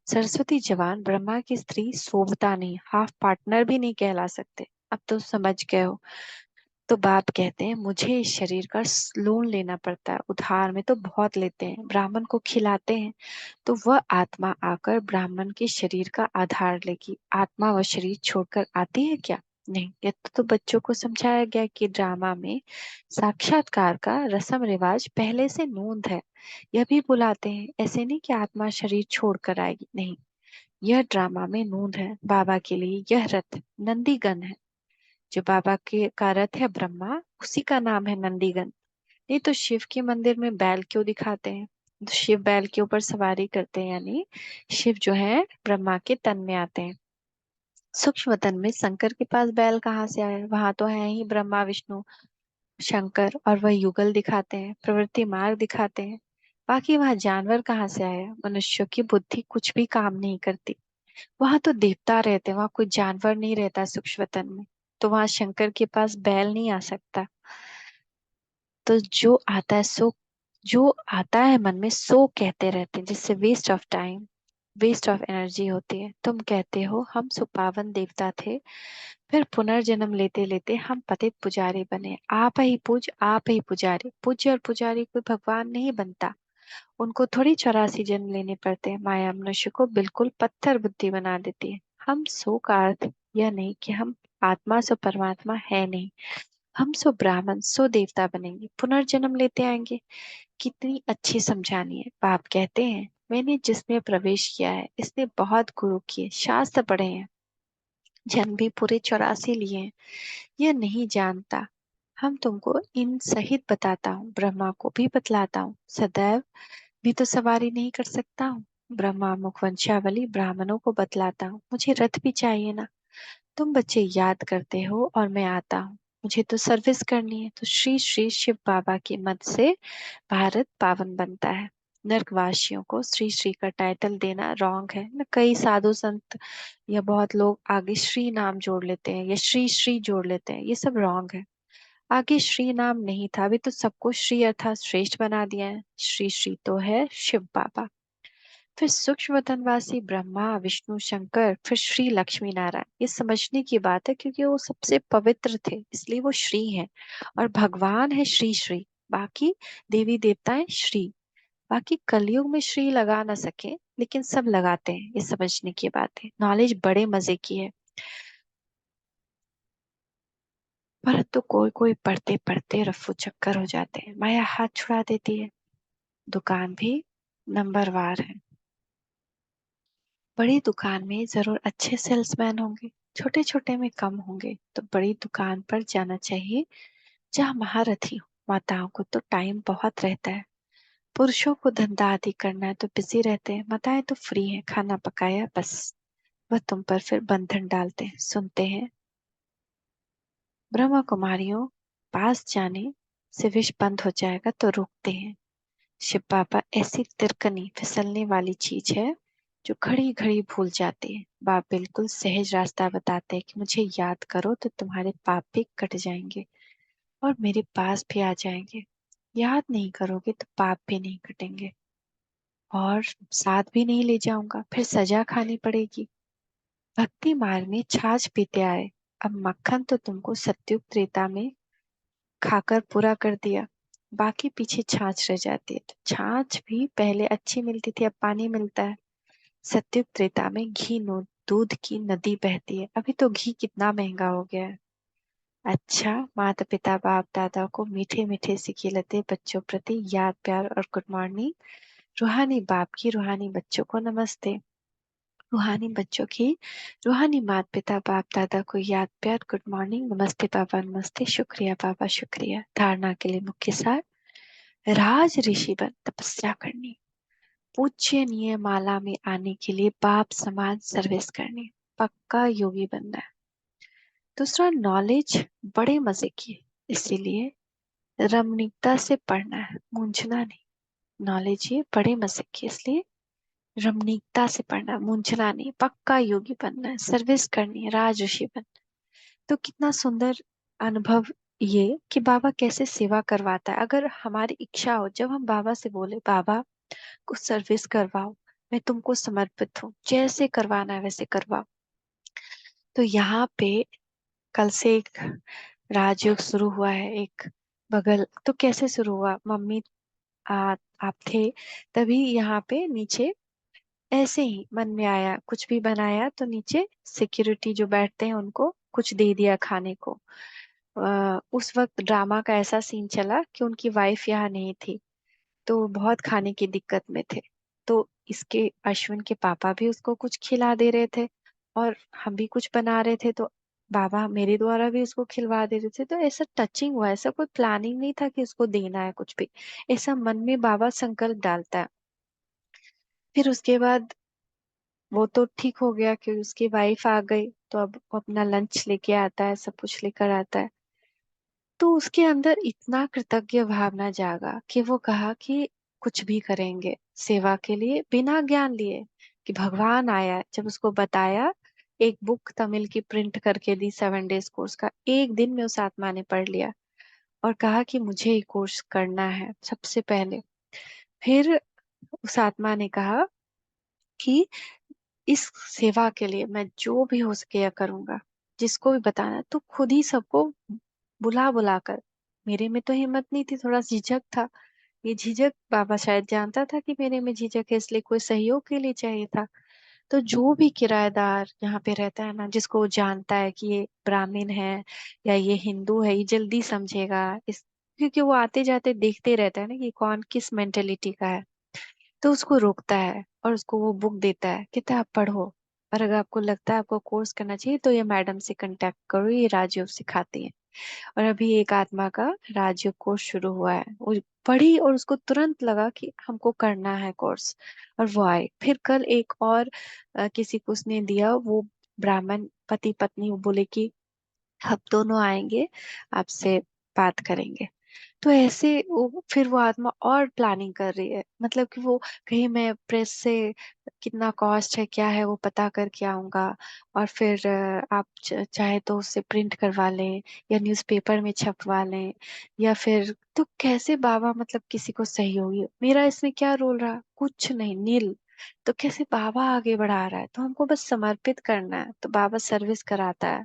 सरस्वती जवान, ब्रह्मा की स्त्री शोभता नहीं, हाफ पार्टनर भी नहीं कहला सकते। अब तो समझ गए हो। तो बाप कहते हैं मुझे इस शरीर का लोन लेना पड़ता है। उधार में तो बहुत लेते हैं, ब्राह्मण को खिलाते हैं, तो वह आत्मा आकर ब्राह्मण के शरीर का आधार लेगी। आत्मा वह शरीर छोड़कर आती है क्या? नहीं। ये तो बच्चों को समझाया गया कि ड्रामा में साक्षात्कार का रस्म रिवाज पहले से नोंद है। यह भी बुलाते हैं, ऐसे नहीं कि आत्मा शरीर छोड़कर आएगी, नहीं। यह ड्रामा में नोंद है। बाबा के लिए यह रथ नंदीगण है। जो बाबा के का रथ है ब्रह्मा, उसी का नाम है नंदीगण। नहीं तो शिव के मंदिर में बैल क्यों दिखाते हैं? तो शिव बैल के ऊपर सवारी करते हैं, यानी शिव जो है ब्रह्मा के तन में आते हैं। सूक्ष्म तन में शंकर के पास बैल कहाँ से आया? वहां तो है ही ब्रह्मा विष्णु शंकर, और वह युगल दिखाते हैं, प्रवृत्ति मार्ग दिखाते हैं। बाकी वहां जानवर कहाँ से आया? मनुष्यों की बुद्धि कुछ भी काम नहीं करती। वहां तो देवता रहते हैं, वहां कोई जानवर नहीं रहता सूक्ष्म तन में। तो वहां शंकर के पास बैल नहीं आ सकता। तो जो आता है मन में सो कहते रहते हैं, जिससे waste of time, waste of energy होती है। तुम कहते हो हम सुपावन देवता थे, फिर पुनर्जन्म लेते लेते हम पतित पुजारी बने। आप ही पूज, आप ही पुजारी। पूज्य और पुजारी कोई भगवान नहीं बनता। उनको थोड़ी 84 जन्म लेने पड़ते हैं। माया मनुष्य को बिल्कुल पत्थर बुद्धि बना देती है। हम सो का अर्थ यह नहीं कि हम आत्मा सो परमात्मा है नहीं। हम सो ब्राह्मण सो देवता बनेंगे, पुनर्जन्म लेते आएंगे। कितनी अच्छी समझानी है। बाप कहते हैं मैंने जिसमें प्रवेश किया है इसने बहुत गुरु किए, शास्त्र पढ़े हैं, जन्म भी पूरे 84 लिए हैं। यह नहीं जानता, हम तुमको इन सहित बताता हूँ, ब्रह्मा को भी बतलाता हूँ, सदैव भी तो सवारी नहीं कर सकता हूँ। ब्रह्मा मुख वंशावली ब्राह्मणों को बतलाता हूँ, मुझे रथ भी चाहिए ना। तुम बच्चे याद करते हो और मैं आता हूँ, मुझे तो सर्विस करनी है। तो श्री श्री शिव बाबा की मत से भारत पावन बनता है। नर्कवासियों को श्री श्री का टाइटल देना रॉन्ग है न। कई साधु संत या बहुत लोग आगे श्री नाम जोड़ लेते हैं या श्री श्री जोड़ लेते हैं, ये सब रॉन्ग है। आगे श्री नाम नहीं था, अभी तो सबको श्री अर्थात श्रेष्ठ बना दिया है। श्री श्री तो है शिव बाबा, फिर सूक्ष्म वतनवासी ब्रह्मा विष्णु शंकर, फिर श्री लक्ष्मी नारायण। ये समझने की बात है क्योंकि वो सबसे पवित्र थे इसलिए वो श्री हैं, और भगवान है श्री श्री। बाकी देवी देवताएं श्री, बाकी कलयुग में श्री लगा ना सके लेकिन सब लगाते हैं, ये समझने की बात है। नॉलेज बड़े मजे की है, परंतु कोई कोई पढ़ते पढ़ते रफ्फू चक्कर हो जाते हैं, माया हाथ छुड़ा देती है। दुकान भी नंबरवार है। बड़ी दुकान में जरूर अच्छे सेल्समैन होंगे, छोटे छोटे में कम होंगे, तो बड़ी दुकान पर जाना चाहिए जहाँ महारथी हो। माताओं को तो टाइम बहुत रहता है, पुरुषों को धंधा आदि करना है तो बिजी रहते हैं, माताएं तो फ्री हैं, खाना पकाया बस। वह तुम पर फिर बंधन डालते हैं, सुनते हैं। ब्रह्मा कुमारियों पास जाने से विष बंद हो जाएगा तो रोकते हैं। शिव बाबा ऐसी तिरकनी फिसलने वाली चीज है जो घड़ी घड़ी भूल जाती है। बाप बिल्कुल सहज रास्ता बताते हैं कि मुझे याद करो तो तुम्हारे पाप भी कट जाएंगे और मेरे पास भी आ जाएंगे। याद नहीं करोगे तो पाप भी नहीं कटेंगे, और साथ भी नहीं ले जाऊंगा, फिर सजा खानी पड़ेगी। भक्ति मार्ग में छाछ पीते आए, अब मक्खन तो तुमको सत्युग त्रेता में खाकर पूरा कर दिया, बाकी पीछे छाछ रह जाती है। तो छाछ भी पहले अच्छी मिलती थी, अब पानी मिलता है। सत्युग त्रेता में घी नो दूध की नदी बहती है, अभी तो घी कितना महंगा हो गया है। अच्छा, माता पिता बाप दादा को मीठे मीठे से खिलाते बच्चों प्रति याद प्यार और गुड मॉर्निंग। रूहानी बाप की रूहानी बच्चों को नमस्ते। रूहानी बच्चों की रूहानी माता पिता बाप दादा को याद प्यार गुड मॉर्निंग, नमस्ते पापा नमस्ते, शुक्रिया पापा शुक्रिया। धारणा के लिए मुख्य सार, राज ऋषि बन तपस्या करनी, पूज्यनीय माला में आने के लिए बाप समाज सर्विस करनी, पक्का योगी बनना है। दूसरा, नॉलेज बड़े मजे की है, इसीलिए रमणीकता से पढ़ना है, मूंझना नहीं। नॉलेज ये बड़े मजे की, इसलिए रमणीकता से पढ़ना, मूंझना नहीं, पक्का योगी बनना है, सर्विस करनी है, राज ऋषि बनना। तो कितना सुंदर अनुभव ये कि बाबा कैसे सेवा करवाता है। अगर हमारी इच्छा हो, जब हम बाबा से बोले बाबा कुछ सर्विस करवाओ, मैं तुमको समर्पित हूँ, जैसे करवाना है वैसे करवाओ। तो यहाँ पे कल से एक राजयोग शुरू हुआ है, एक बगल तो कैसे शुरू हुआ, मम्मी आप थे तभी यहाँ पे नीचे ऐसे ही मन में आया, कुछ भी बनाया तो नीचे सिक्योरिटी जो बैठते हैं उनको कुछ दे दिया खाने को। उस वक्त ड्रामा का ऐसा सीन चला कि उनकी वाइफ यहाँ नहीं थी, तो बहुत खाने की दिक्कत में थे। तो इसके अश्विन के पापा भी उसको कुछ खिला दे रहे थे और हम भी कुछ बना रहे थे, तो बाबा मेरे द्वारा भी उसको खिलवा दे रहे थे। तो ऐसा टचिंग हुआ, ऐसा कोई प्लानिंग नहीं था कि उसको देना है कुछ भी, ऐसा मन में बाबा संकल्प डालता है। फिर उसके बाद वो तो ठीक हो गया कि उसकी वाइफ आ गई, तो अब वो अपना लंच लेके आता है, सब कुछ लेकर आता है। तो उसके अंदर इतना कृतज्ञ भावना जागा कि वो कहा कि कुछ भी करेंगे सेवा के लिए, बिना ज्ञान लिए कि भगवान आया है। जब उसको बताया, एक बुक तमिल की प्रिंट करके दी 7 डेज कोर्स का, एक दिन में उस आत्मा ने पढ़ लिया और कहा कि मुझे ये कोर्स करना है सबसे पहले। फिर उस आत्मा ने कहा कि इस सेवा के लिए मैं जो भी हो सके करूंगा, जिसको भी बताना तो खुद ही सबको बुला बुला कर। मेरे में तो हिम्मत नहीं थी, थोड़ा झिझक था। ये झिझक बाबा शायद जानता था कि मेरे में झिझक है, इसलिए कोई सहयोग के लिए चाहिए था। तो जो भी किराएदार यहाँ पे रहता है ना, जिसको वो जानता है कि ये ब्राह्मण है या ये हिंदू है, ये जल्दी समझेगा इस, क्योंकि वो आते जाते देखते रहता है ना कि कौन किस मेंटेलिटी का है। तो उसको रोकता है और उसको वो बुक देता है, कहता है आप पढ़ो, और अगर आपको लगता है आपको कोर्स करना चाहिए तो ये मैडम से कांटेक्ट करो, ये राजयोग सिखाती है। और अभी एक आत्मा का राजयोग कोर्स शुरू हुआ है, वो पढ़ी और उसको तुरंत लगा कि हमको करना है कोर्स, और वो आए। फिर कल एक और किसी को उसने दिया, वो ब्राह्मण पति पत्नी, वो बोले कि हम दोनों आएंगे, आपसे बात करेंगे। तो ऐसे फिर वो आत्मा और प्लानिंग कर रही है, मतलब कि वो कहीं मैं प्रेस से कितना कॉस्ट है क्या है वो पता करके आऊंगा, और फिर आप चाहे तो उससे प्रिंट करवा लें या न्यूज़पेपर में छपवा लें, या फिर तो कैसे बाबा मतलब किसी को सहयोगी, मेरा इसमें क्या रोल रहा, कुछ नहीं, नील। तो कैसे बाबा आगे बढ़ा रहा है, तो हमको बस समर्पित करना है, तो बाबा सर्विस कराता है।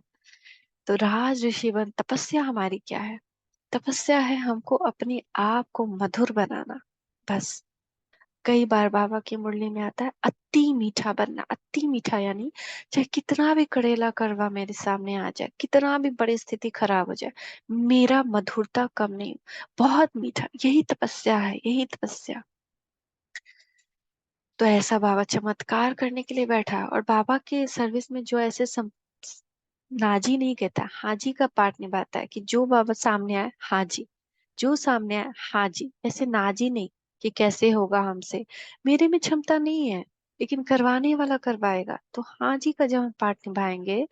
तो राज ऋषिवन तपस्या हमारी क्या है? तपस्या है हमको अपने आप को मधुर बनाना, बस। कई बार बाबा की मुरली में आता है अति मीठा बनना, अति मीठा यानी चाहे कितना भी कड़ेला करवा मेरे सामने आ जाए, कितना भी बड़ी स्थिति खराब हो जाए, मेरा मधुरता कम नहीं, बहुत मीठा, यही तपस्या है, यही तपस्या। तो ऐसा बाबा चमत्कार करने के लिए बैठा, और बाबा के सर्विस में जो ऐसे नाजी नहीं कहता, हाजी का पार्ट निभाता है, कि जो बाबा सामने आए हाजी, जो सामने आए हाजी, ऐसे नाजी नहीं कि कैसे होगा हमसे, मेरे में क्षमता नहीं है, लेकिन करवाने वाला करवाएगा। तो हाजी का जब हम पार्ट निभाएंगे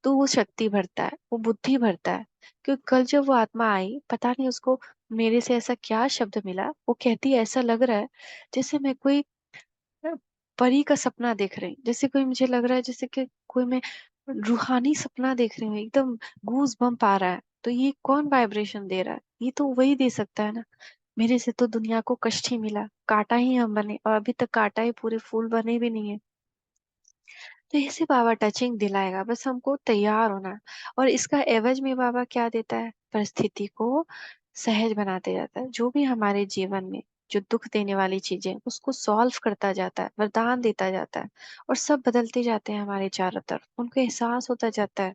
तो वो शक्ति भरता है, वो बुद्धि भरता है। क्योंकि कल जब वो आत्मा आई, पता नहीं उसको मेरे से ऐसा क्या शब्द मिला, वो कहती है ऐसा लग रहा है जैसे मैं कोई परी का सपना देख रही हूँ, जैसे कोई, मुझे लग रहा है जैसे कि कोई मैं रूहानी सपना देख रही हूँ, एकदम गूज बम्प आ रहा है। तो ये कौन वाइब्रेशन दे रहा है, ये तो वही दे सकता है ना। मेरे से तो दुनिया को कष्ट ही मिला, कांटा ही हम बने, और अभी तक कांटा ही पूरे फूल बने भी नहीं है। तो ऐसे बाबा टचिंग दिलाएगा, बस हमको तैयार होना है। और इसका एवज में बाबा क्या देता है, परिस्थिति को सहज बनाते जाता है, जो भी हमारे जीवन में जो दुख देने वाली चीजें उसको सॉल्व करता जाता है, वरदान देता जाता है, और सब बदलते जाते हैं हमारे चारों तरफ, उनको एहसास होता जाता है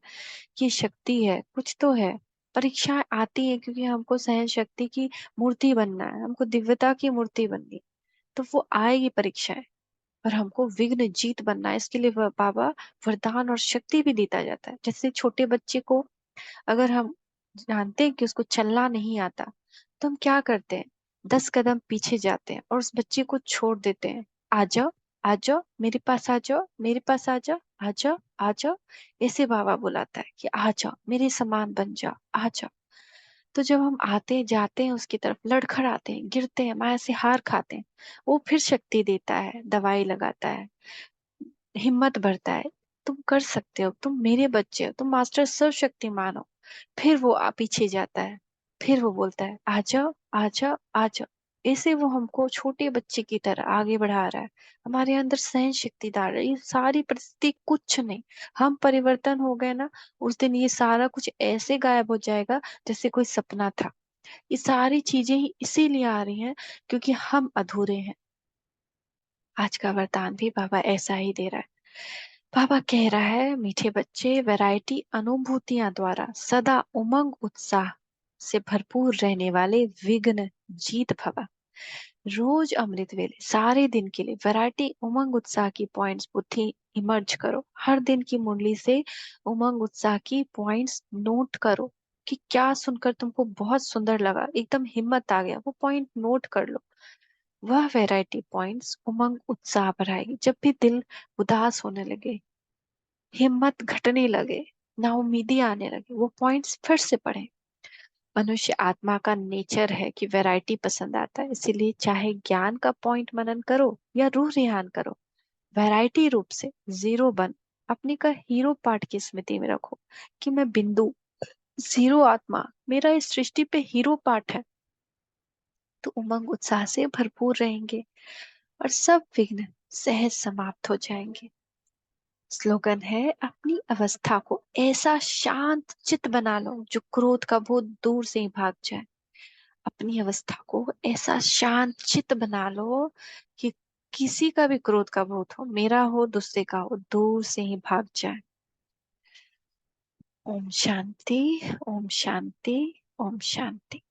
कि शक्ति है, कुछ तो है। परीक्षाएं आती है क्योंकि हमको सहन शक्ति की मूर्ति बनना है, हमको दिव्यता की मूर्ति बननी है। तो वो आएगी परीक्षाएं, और हमको विघ्न जीत बनना है, इसके लिए बाबा वरदान और शक्ति भी देता जाता है। जैसे छोटे बच्चे को अगर हम जानते हैं कि उसको चलना नहीं आता, तो हम क्या करते हैं, 10 कदम पीछे जाते हैं और उस बच्चे को छोड़ देते हैं। आ जाओ, आ जाओ मेरे पास, आ जाओ मेरे पास, आ जाओ, आ जाओ, आ जाओ। ऐसे बाबा बुलाता है कि आ जाओ मेरे समान बन जाओ, आ जाओ। तो जब हम आते हैं जाते हैं उसकी तरफ, लड़खड़ाते हैं, गिरते हैं, माया से हार खाते हैं, वो फिर शक्ति देता है, दवाई लगाता है, हिम्मत बढ़ता है। तुम कर सकते हो, तुम मेरे बच्चे हो, तुम मास्टर सर्वशक्तिमान हो। फिर वो पीछे जाता है, फिर वो बोलता है आ जाओ, आ जाओ, आ जाओ। ऐसे वो हमको छोटे बच्चे की तरह आगे बढ़ा रहा है, हमारे अंदर सहन शक्ति डाल रहा है। ये सारी परिस्थिति कुछ नहीं, हम परिवर्तन हो गए ना, उस दिन ये सारा कुछ ऐसे गायब हो जाएगा जैसे कोई सपना था। ये सारी चीजें ही इसीलिए आ रही हैं क्योंकि हम अधूरे हैं। आज का वरदान भी बाबा ऐसा ही दे रहा है। बाबा कह रहा है मीठे बच्चे, वैरायटी अनुभूतियां द्वारा सदा उमंग उत्साह से भरपूर रहने वाले विघ्न जीत भवा। रोज अमृत वेले सारे दिन के लिए वैरायटी उमंग उत्साह की पॉइंट्स बुद्धि इमर्ज करो, हर दिन की मुरली से उमंग उत्साह की पॉइंट्स नोट करो, कि क्या सुनकर तुमको बहुत सुंदर लगा, एकदम हिम्मत आ गया, वो पॉइंट नोट कर लो। वह वैरायटी पॉइंट्स उमंग उत्साह बढ़ाएगी। जब भी दिल उदास होने लगे, हिम्मत घटने लगे, नाउमीदी आने लगे, वो पॉइंट्स फिर से पढ़ें। मनुष्य आत्मा का नेचर है कि वैरायटी पसंद आता है, इसीलिए चाहे ज्ञान का पॉइंट मनन करो या रूह रिहान करो, वैरायटी रूप से जीरो बन अपने का हीरो पार्ट की स्मृति में रखो, कि मैं बिंदु जीरो आत्मा, मेरा इस सृष्टि पे हीरो पार्ट है। तो उमंग उत्साह से भरपूर रहेंगे और सब विघ्न सहज समाप्त हो जाएंगे। स्लोगन है अपनी अवस्था को ऐसा शांत चित बना लो जो क्रोध का भूत दूर से ही भाग जाए। अपनी अवस्था को ऐसा शांत चित बना लो कि किसी का भी क्रोध का भूत हो, मेरा हो दूसरे का हो, दूर से ही भाग जाए। ओम शांति, ओम शांति, ओम शांति।